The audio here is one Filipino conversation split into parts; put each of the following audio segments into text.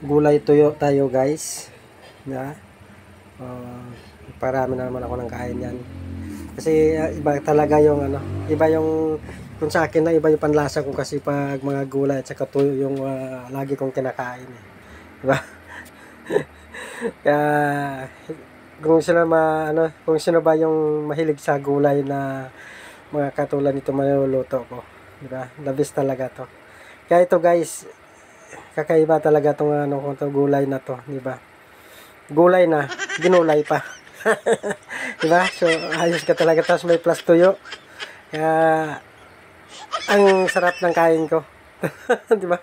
Gulay tuyo tayo guys. Na, parami na naman ako ng kain yan. Kasi iba talaga yung ano, iba yung kung sa akin na iba yung panlasa ko kasi pag mga gulay at saka tuyo yung lagi kong kinakain. Diba? Kaya kung sino kung sino ba yung mahilig sa gulay na mga katulad nito maluluto ko, diba? The best talaga to. Kaya ito guys, kakaiba talaga tong kung to gulay na to, diba? Gulay na, ginulay pa. Diba? So, ayos ka talaga. Tapos may plus tuyo. Kaya, ang sarap ng kain ko. Diba?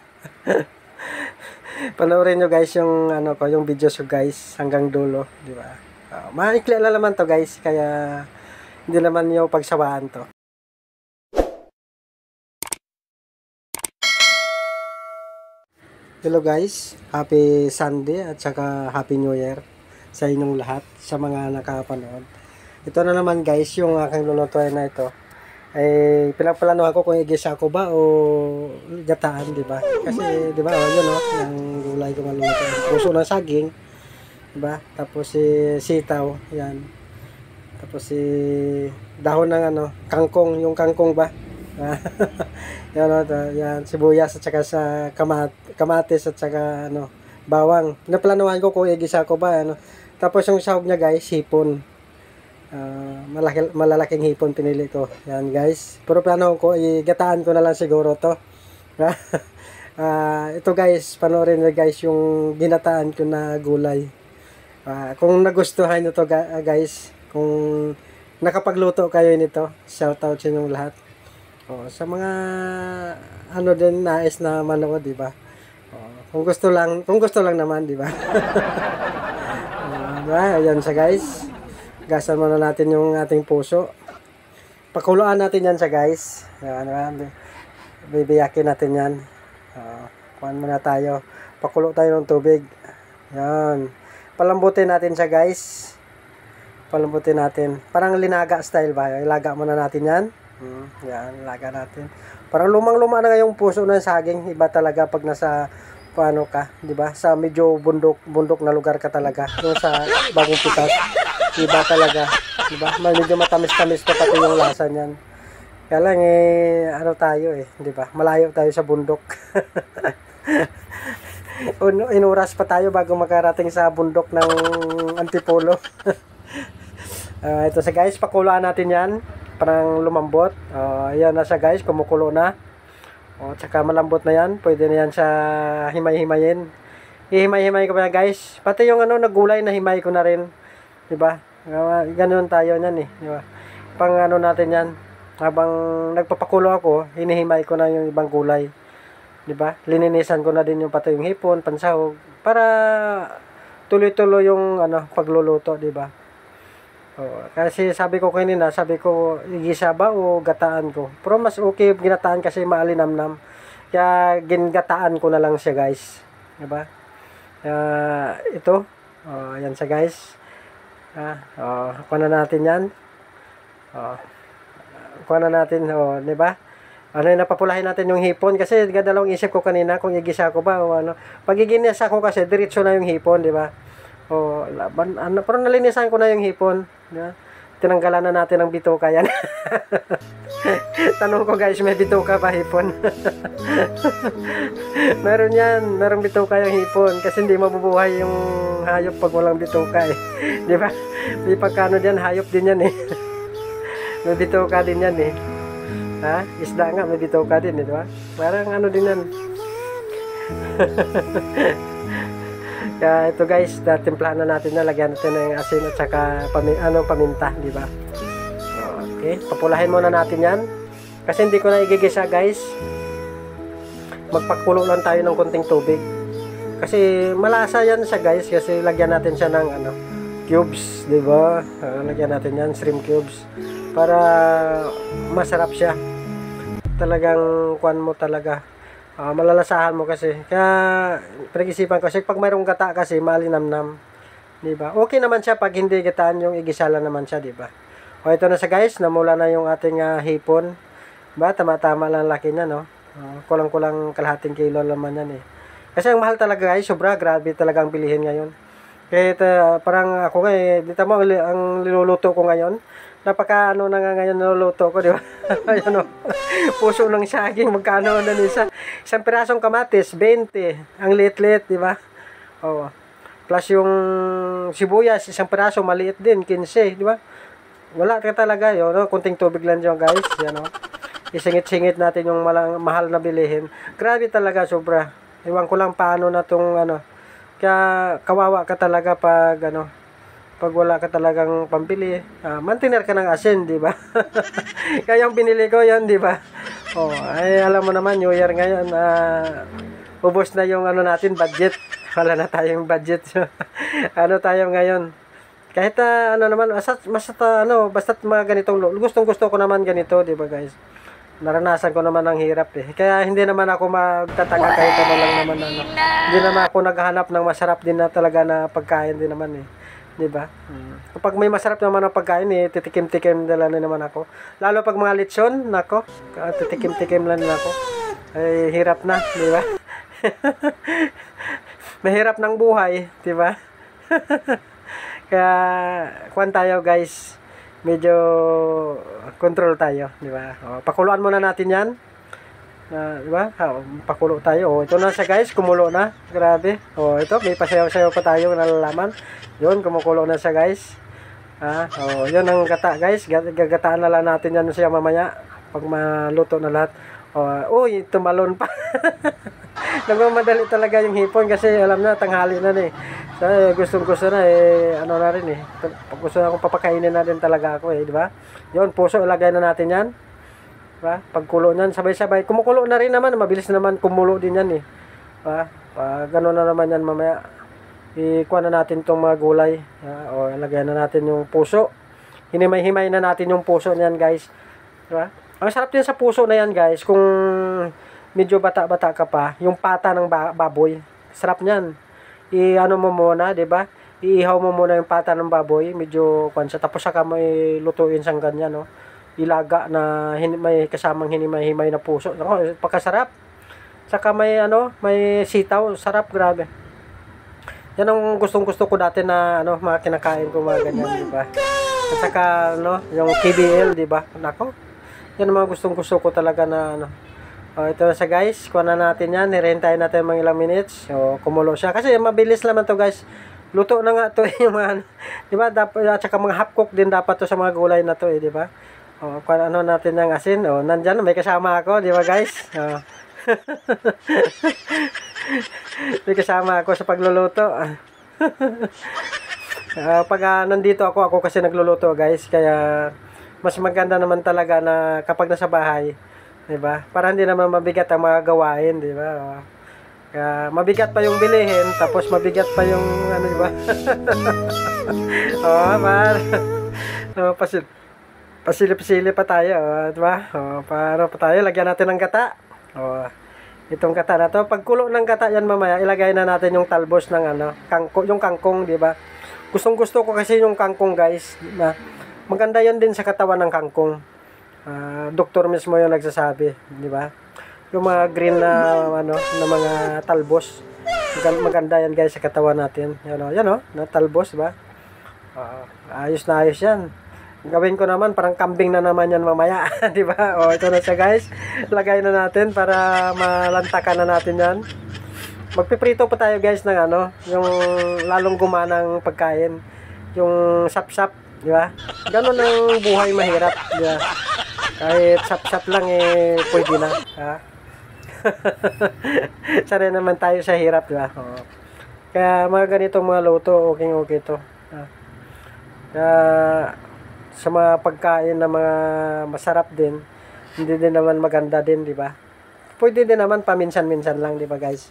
Panoorin nyo guys yung, yung videos ko guys, hanggang dulo. Diba? Maikli lang naman to guys. Kaya, hindi naman yung pagsawaan to. Hello guys, happy Sunday at saka happy New Year sa inyong lahat, sa mga nakapanood. Ito na naman guys, yung aking lulutuin na ito. Ay pinaplanuhan ko kung igisa ko ba o gataan, di ba? Kasi di ba, yun yung gulay ko malulutuin. Puso ng saging, di ba? Tapos sitaw, yan. Tapos dahon ng kangkong, yung kangkong ba? Yan, yan, sibuyas at saka sa kamatis at saka bawang. Naplanuhan ko kung igisa ko ba Tapos yung sahog niya guys, hipon. Malalaking hipon pinili ko. Yan guys. Pero plano ko igataan ko na lang siguro to. Ito guys, panoorin niyo guys yung ginataan ko na gulay. Kung nagustuhan niyo to guys, kung nakapagluto kayo nito, shout out sa inyong lahat. Sa mga din nais na manood, di ba? Kung gusto lang naman, di ba? Diba? Ayan siya guys. Gasan muna natin yung ating puso. Pakuluan natin yan siya guys. Bibiyakin natin yan. Kuhan muna tayo. Pakulo tayo ng tubig. Yan. Palambutin natin siya guys. Palambutin natin. Parang linaga style ba? Ilaga muna natin yan. Yan, laga natin. Parang lumang-luma na yung puso ng saging. Iba talaga pag nasa paano ka, 'di ba? Sa medyo bundok na lugar ka talaga. Yung sa bagong pitas. Iba talaga, 'di ba? Medyo matamis-tamis pa pati yung lasa niyan. Kaya lang tayo 'di ba? Malayo tayo sa bundok. Inuras pa tayo bago makarating sa bundok ng Antipolo. Ito sa guys, pakuluan natin 'yan. Parang lumambot. Ayan na siya guys, kumukulo na. Tsaka malambot na yan. Pwede na yan siya himay-himayin. Hihimay-himay ko pa guys. Pati yung nagulay na himay ko na rin. Diba? Ganun tayo yan Diba? Pang natin yan. Habang nagpapakulo ako, hinihimay ko na yung ibang gulay. Diba? Lininisan ko na din yung pati yung hipon, pansahog. Para tuloy-tuloy yung pagluluto. Diba? Kasi sabi ko igisa ba o gataan ko. Pero mas okay ginataan kasi maalinamnam. Kaya gingataan ko na lang siya guys. Diba? Ito. Yan siya guys. Kuha na natin yan. Kuha na natin. Diba? Napapulahin natin yung hipon. Kasi dalawang isip ko kanina kung igisa ko ba o Pag iginisa ko kasi diretso na yung hipon. Diba? Pero nalinisan ko na yung hipon. Yeah. Tinanggalan na natin ang bituka yan. Tanong ko guys, may bituka ba hipon? Meron yan, merong bituka yung hipon. Kasi hindi mabubuhay yung hayop pag walang bituka Di ba? May pagkano dyan, hayop din yan May bituka din yan Isda nga, may bituka din di ba? Parang din yan. Kaya ito guys, timplahan na natin lagyan natin ng asin at saka paminta, di ba? Okay, papulahin muna natin 'yan. Kasi hindi ko na igigisa, guys. Magpakulo lang tayo ng konting tubig. Kasi malasa 'yan siya, guys, kasi lagyan natin siya ng cubes, di ba? Lagyan natin 'yan, shrimp cubes para masarap siya. Talagang kuan mo talaga. Malalasahan mo kasi. Kaya pinag-isipan ko kasi pag mayroong gata kasi malinamnam, di ba? Okay naman siya pag hindi gataan, yung igisa lang naman siya, di ba? Ito na siya guys, namula na yung ating hipon. Ba, tama-tama lang laki niya, no? Kulang-kulang kalahating kilo naman yan Kasi ang mahal talaga guys, sobra, grabe talaga ang bilihin ngayon. Kaya parang ako nga dito mo ang niluluto ko ngayon. Napaka ano na nga ngayon niluluto ko, di ba? Ayan o. Puso ng saging, magkano na nisa. Isang pirasong kamatis, 20. Ang liit-liit, di ba? Oo. Plus yung sibuyas, isang piraso, maliit din, 15, di ba? Wala ka talaga yun, no? Kunting tubig lang dyan guys. Yan o. Isingit-singit natin yung mahal na bilihin. Grabe talaga, sobra. Iwan ko lang paano na tong ano. Kaya kawawa ka talaga pag ano, pag wala ka talagang pambili. Mantiner ka ng asin, di ba? Kaya yung binili ko yan, di ba? Oh, ay alam mo naman, New Year ngayon, ubos na yung ano natin, budget. Wala na tayong budget. Ano tayo ngayon? Kahit ano naman, basta mga ganitong gustong-gusto ko naman ganito, di ba guys? Naranasan ko naman ang hirap eh. Kaya hindi naman ako magtataka kahit ano lang naman ano. Hindi naman ako naghahanap ng masarap din na talaga na pagkain din naman eh. 'Di ba? Kapag may masarap naman na pagkain eh, titikim-tikim na lang naman ako. Lalo pag mga lechon, nako, titikim-tikim lang ako. Ay hirap na, 'di ba? Mahirap ng buhay, 'di ba? Kaya kuwan tayo guys. Medyo control tayo, di ba? Pakuluan muna natin 'yan. Di ba? Pakulo tayo. Ito na siya, guys, kumulo na. Grabe. Ito may pasayaw-sayaw pa tayo nalalaman. 'Yun, kumukulo na siya, guys. 'Yun ang gata, guys. Gagataan na lang natin 'yan siya mamaya pag maluto na lahat. Uy, tumalon pa. Nagmamadali talaga yung hipon kasi alam na tanghali na eh. So, gusto na ano na rin eh. Gusto na akong papakainin na din talaga ako eh, di ba? 'Yon, puso ilagay na natin 'yan. Di ba? Pagkulo niyan, sabay-sabay. Kumukulo na rin naman, mabilis naman kumulo din 'yan eh. Di ba? Ganoon na naman 'yan mamaya. Ikuha na natin 'tong mga gulay. Ilagay na natin yung puso. Hinimay-himay na natin yung puso niyan, guys. Di ba? Ang sarap din sa puso na 'yan, guys, kung medyo bata-bata ka pa, yung pata ng baboy. Sarap niyan. Ano mo muna, 'di ba? Iihaw mo muna yung pata ng baboy, medyo kansa, tapos saka mo lutuin sang ganyan, no. Ilaga na may kasamang hinimay-himay na puso. Nako, pagkasarap. Saka may may sitaw, sarap, grabe. Yan ang gustong-gusto ko dati na mga kinakain ko mga ganyan, 'di ba? At saka yung KBL, 'di ba? Nako. Yan ang mga gustong-gusto ko talaga na ito na siya, guys. Kuha na natin yan. Nirentayin natin mga ilang minutes. Kumulo siya. Kasi mabilis naman to, guys. Luto na nga to yung mga, di ba? At saka mga half cook din dapat to sa mga gulay na to di ba? Kuha natin yung asin. Nandyan, may kasama ako, di ba, guys? May kasama ako sa pagluluto. Pag nandito ako kasi nagluluto, guys. Kaya mas maganda naman talaga na kapag nasa bahay, diba? Para hindi naman mabigat ang mga gawain, diba? Kaya mabigat pa yung bilihin, tapos mabigat pa yung diba? Pasilip-silip pa tayo, diba? Para pa tayo, lagyan natin ng gata. Itong gata na to, pagkulo ng gata yan mamaya, ilagay na natin yung talbos ng yung kangkong, diba? Gustong-gusto ko kasi yung kangkong, guys, diba? Maganda yan din sa katawan ng kangkong. Doktor mismo yung nagsasabi, di ba? Yung mga green na na mga talbos. Maganda yan, guys, sa katawan natin. Yan na talbos, ba? Ayos na ayos yan. Gawin ko naman parang kambing na naman yan mamaya, di ba? Ito na siya, guys. Lagay na natin para malantakan na natin yan. Magpiprito pa tayo, guys, ng yung lalong gumanang pagkain. Yung sap-sap, di ba? Ganun ang buhay mahirap, di ba? Kahit sap-sap lang pwede na. Sanay naman tayo sa hirap, di ba? Kaya mga ganitong mga luto, okay to. Kaya sa mga pagkain na mga masarap din, hindi din naman maganda din, di ba? Pwede din naman paminsan-minsan lang, di ba, guys?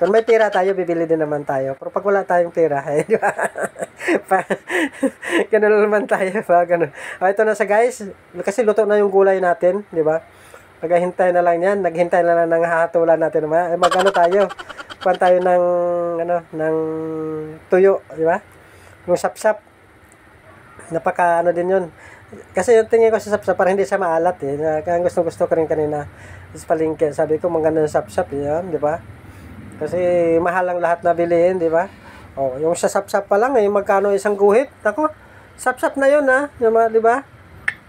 Kung may pera tayo, bibili din naman tayo. Pero pag wala tayong pera, di ba? Ganun naman tayo, ba? Ganun. Ito na sa, guys. Kasi luto na yung gulay natin, di ba? Maghihintay na lang yan. Naghintay na lang ng hahatulan natin. Tayo. Kuhan tayo ng, ng tuyo, di ba? Yung sap-sap. Napaka, din yun. Kasi yung tingin ko sa sap-sap, parang hindi siya maalat, Kaya gusto ko rin kanina. Sa palengke, sabi ko, maganda yung sap-sap, yan, di ba? Kasi mahal ang lahat na bilihin, di ba? Oh, yung sa sapsap pa lang magkano isang guhit? Nako, sapsap na 'yon ha, di ba?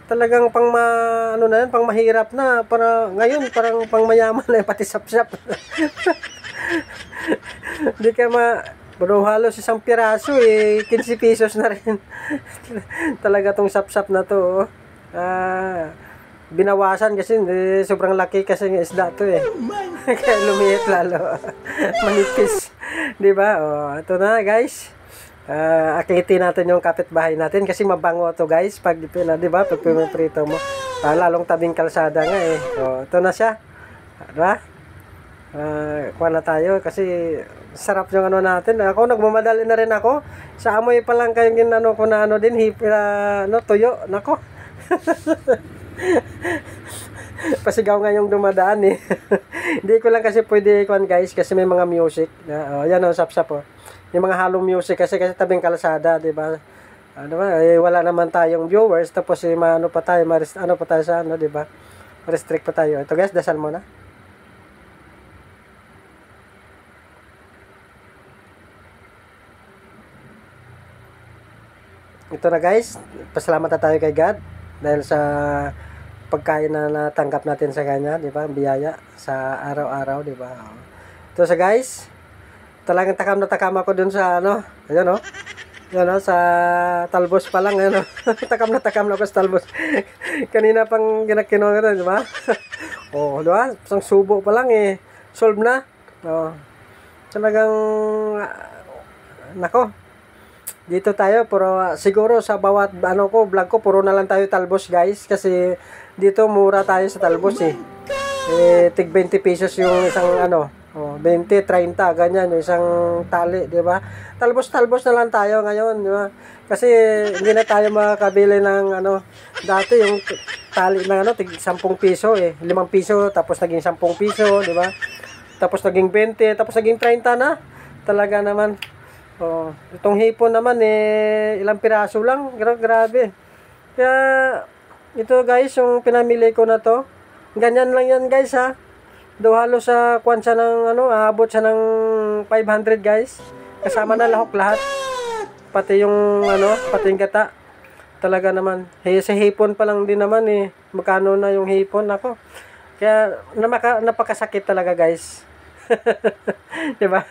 Talagang ano na yan, pang mahirap na, para ngayon parang pang mayaman na pati sapsap. Di ka pero halos isang piraso 15 pesos na rin. Talaga tong sapsap na to. Binawasan kasi sobrang laki kasi ng isda to kaya lumiit lalo. Manipis, di ba? Ito na guys. Akitin natin yung kapitbahay natin kasi mabango to guys pag di ba? Pag piniprito mo. Lalong tabing kalsada nga ito na siya. Diba? Kuha na tayo kasi sarap yung ano natin. Ako nagmamadali na rin ako. Sa amoy pa lang kayong ko na din tuyo. Nako. Pasigaw nga yung dumadaan Hindi ko lang kasi pwede guys kasi may mga music. Yan sap-sap yung mga halong music kasi tabing kalsada, di ba? Wala naman tayong viewers tapos ano pa tayo sa di ba? Restrict pa tayo. Ito guys, dasal mo na. Ito na guys, pasalamat na tayo kay God dahil sa pagkain na natanggap natin sa kanya, di ba? Biyaya sa araw-araw, di ba? Ito sa guys, talagang takam na takam ako dun sa ayun sa talbos pa lang, takam na ako sa talbos. Kanina pang ginakino nga, di ba? Di ba? Isang subo pa lang solve na. Talagang nako. Dito tayo, pero siguro sa bawat vlog ko, puro na lang tayo talbos guys kasi dito mura tayo sa talbos tig 20 pesos yung isang 20, 30 ganyan yung isang tali, di ba? Talbos na lang tayo ngayon, di ba? Kasi hindi na tayo makakabili ng dati yung tali ng tig 10 piso 5 piso tapos naging 10 piso, di ba? Tapos naging 20, tapos naging 30 na. Talaga naman. Itong hipon naman ilang piraso lang, grabe. Kaya ito guys, yung pinamili ko na to, ganyan lang yan guys ha. Halos sa kwan siya ng aabot siya ng 500 guys. Kasama na lahat. Pati yung pati yung gata. Talaga naman. Sa hipon pa lang din naman magkano na yung hipon ako. Kaya napakasakit talaga guys. Diba?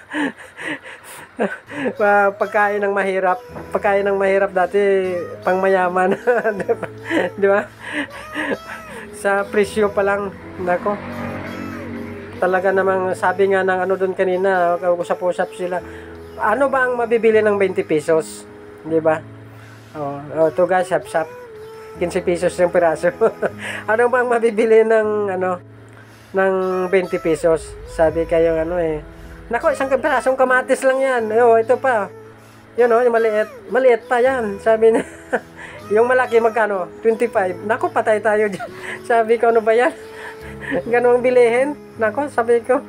Pagkain ng mahirap dati pang mayaman. Diba? Sa presyo pa lang nako. Talaga namang sabi nga ng doon kanina, usap-usap sila. Ano ba ang mabibili ng 20 pesos? Diba? Ito guys, sap-sap. 15 pesos yung piraso. Ano ba ang mabibili ng ng 20 pesos? Sabi kayo nako, isang pirasong kamatis lang yan. Ito pa. Yun yung maliit pa yan. Sabi niya. Yung malaki magkano? 25. Nako, patay tayo dyan. Sabi ko, ano ba yan? Ganong bilihin. Nako, sabi ko.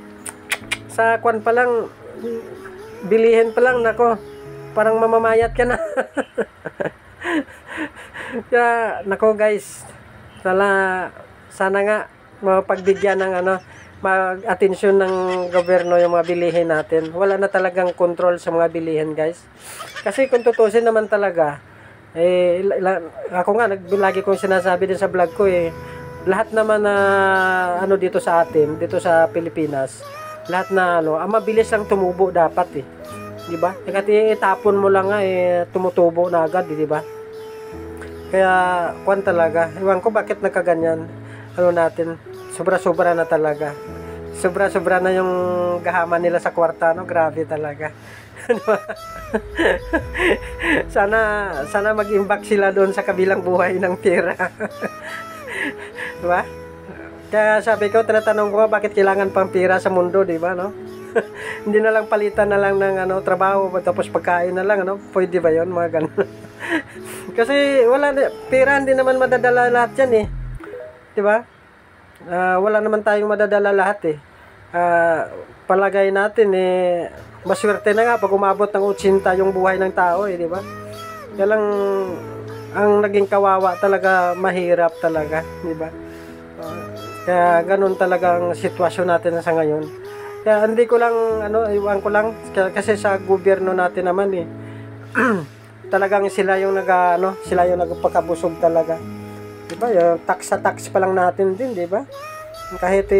Sa kwan pa lang, bilihin pa lang, nako. Parang mamamayat ka na. Kaya, nako guys. Sana nga, mapagbigyan ng mag-atensyon ng gobyerno yung mga bilihin natin. Wala na talagang control sa mga bilihin guys. Kasi kung tutusin naman talaga, ako nga, lagi kong sinasabi din sa vlog ko lahat naman na dito sa atin, dito sa Pilipinas, lahat na ang mabilis lang tumubo dapat di ba? Kasi itapon mo lang tumutubo na agad, di ba? Kaya kwan talaga, iwan ko bakit nagkaganyan natin. Sobra-sobra na talaga. Sobra-sobra na yung gahaman nila sa kwarta, grabe talaga. sana mag-imbak sila doon sa kabilang buhay ng pera. Diba? Kaya sabi ko, tinatanong ko bakit kailangan pang pera sa mundo, di ba, Hindi na lang palitan na lang ng trabaho tapos pagkain na lang, Pwede ba 'yon, mga ganun? Kasi pera hindi naman madadala lahat 'yan di ba? Wala naman tayong madadala lahat palagay natin maswerte na nga pag umabot ng 80 yung buhay ng tao di ba? Kaya lang ang naging kawawa talaga, mahirap talaga, di ba? Kaya ganun talaga ang sitwasyon natin sa ngayon. Kaya hindi ko lang ano, iwan ko lang kasi sa gobyerno natin naman eh. Talagang sila yung sila yung nagpakabusog talaga. 'Di ba? Yung tax sa tax pa lang natin din, 'di ba? Kahit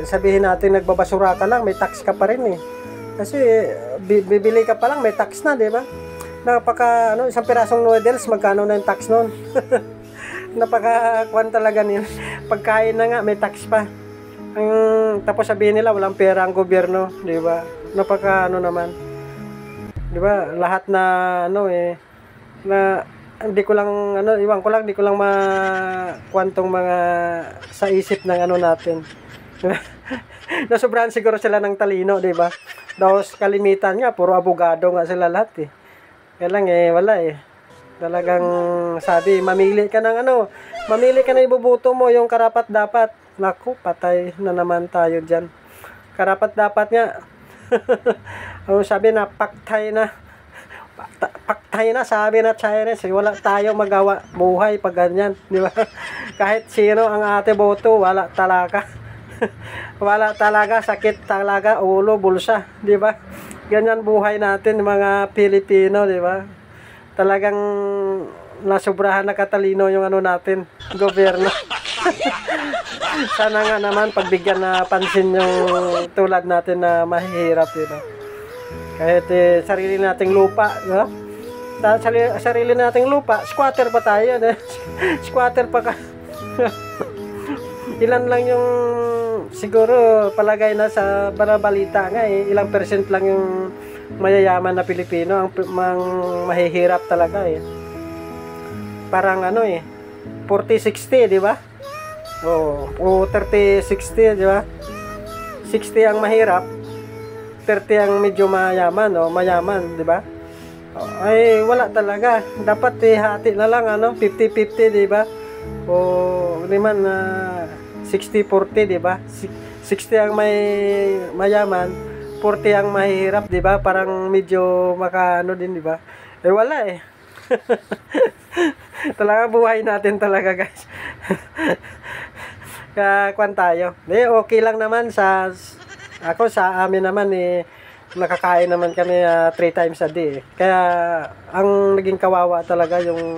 sabihin natin nagbabasura ka lang, may tax ka pa rin eh. Kasi bibili ka pa lang, may tax na, 'di ba? Isang pirasong noodles, magkano na yung tax noon? Napaka-kwan talaga niya. Pagkain na nga, may tax pa. Tapos sabihin nila, walang pera ang gobyerno, di ba? Naman. Di ba? Lahat na, na, hindi ko lang, iwan ko lang, hindi ko lang makwantong mga sa isip ng natin. Nasobrahan siguro sila ng talino, di ba? Tapos kalimitan nga, puro abogado nga sila lahat eh. Kaya lang wala eh. Talagang sabi, mamili ka ng mamili ka na ibubuto mo, yung karapat dapat. Naku, patay na naman tayo dyan. Karapat dapat nga. Sabi na, paktay na. Paktay na, sabi na Chinese. Wala tayo magawa buhay pag ganyan. Di ba? Kahit sino ang ate boto, wala talaga. Wala talaga, sakit talaga, ulo, bulsa. Di ba? Ganyan buhay natin mga Pilipino, di ba? Talagang nasobrahan na katalino yung natin, gobyerno. Sana nga naman pagbigyan na pansin yung tulad natin na mahihirap, di ba? Kahit sarili nating lupa, di ba? Sarili nating lupa, squatter pa tayo, di? Squatter pa ka. Ilan lang yung siguro palagay na sa balabalita nga ilang percent lang yung mayayaman na Pilipino ang mahihirap talaga eh. Parang 40-60, di ba? O 30-60, di ba? 60 ang mahirap, 30 ang medyo mayaman o mayaman, di ba? Ay wala talaga. Dapat hati na lang 50-50, di ba? O di man 60-40, di ba? 60 ang mayaman, 40 ang mahihirap, di ba? Parang medyo din, di ba? Wala eh. Talaga buhay natin talaga, guys. Kaya kwan tayo. Okay lang naman sa amin naman nakakain naman kami 3 times a day. Kaya ang naging kawawa talaga yung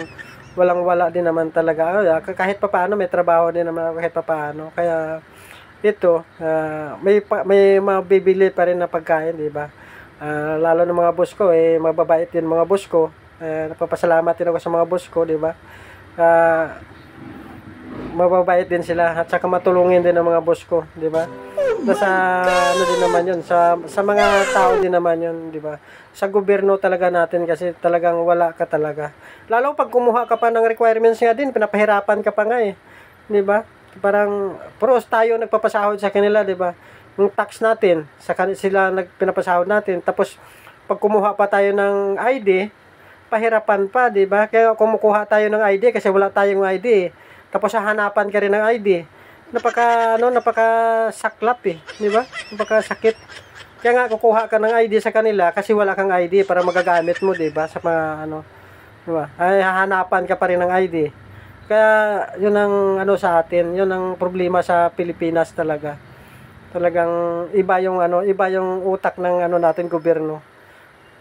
walang-wala din naman talaga. Kahit papaano may trabaho din naman kahit papaano. Kaya ito may mabibili pa rin na pagkain, di ba? Lalo ng mga boss ko mababait din mga boss ko. Napapasalamat din ako sa mga boss ko, di ba? Mababait din sila at saka matulungin din ng mga boss ko, di ba? Sa din naman 'yun, sa mga tao din naman 'yun, di ba? Sa gobyerno talaga natin kasi talagang wala ka talaga. Lalo pag kumuha ka pa ng requirements nga din, pinapahirapan ka pa nga di ba? Parang pros tayo nagpapasahod sa kanila, di ba? Yung tax natin, sila pinapasahod natin. Tapos pag kumuha pa tayo ng ID, pahirapan pa, di ba? Kaya kumukuha tayo ng ID kasi wala tayong ID. Tapos hahanapan ka rin ng ID. Napaka-saklap di ba? Napakasakit. Kaya nga kukuha ka ng ID sa kanila kasi wala kang ID para magagamit mo, di ba? Sa mga di ba? Ay hahanapan ka pa rin ng ID. Kaya yun ang sa atin, yun ang problema sa Pilipinas talaga. Talagang iba yung utak ng natin gobyerno.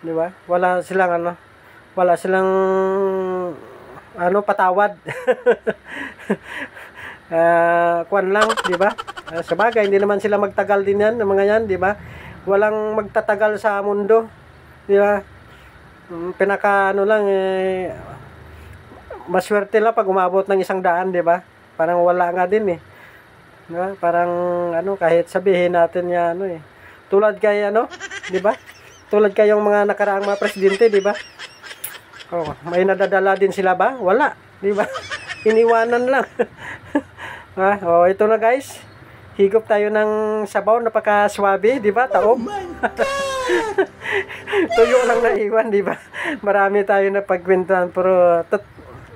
Di ba? Wala silang patawad. Kwan lang, di ba? Sabagay, hindi naman sila magtagal din yan, ng mga yan, di ba? Walang magtatagal sa mundo, di ba? Pinaka lang maswerte lang pag umabot ng 100, di ba? Parang wala nga din di ba? Parang kahit sabihin natin ya tulad kay di ba? Tulad kayong mga nakaraang mga presidente, di ba? May nadadala din sila ba? Wala, di ba? Iniwanan lang. Ito na guys. Higop tayo ng sabaw, napaka-swabe, di ba? Taob. Tuyo lang na iwan, di ba? Marami tayo na pagkwentuhan, pero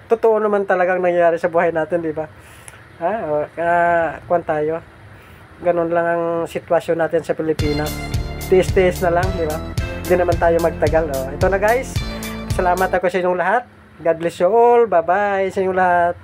totoo naman talagang nangyayari sa buhay natin, di ba? Kwan tayo. Ganun lang ang sitwasyon natin sa Pilipinas. Tiis-tiis na lang, di ba? Hindi naman tayo magtagal. Ito na guys. Salamat ako sa inyong lahat. God bless you all. Bye-bye sa inyong lahat.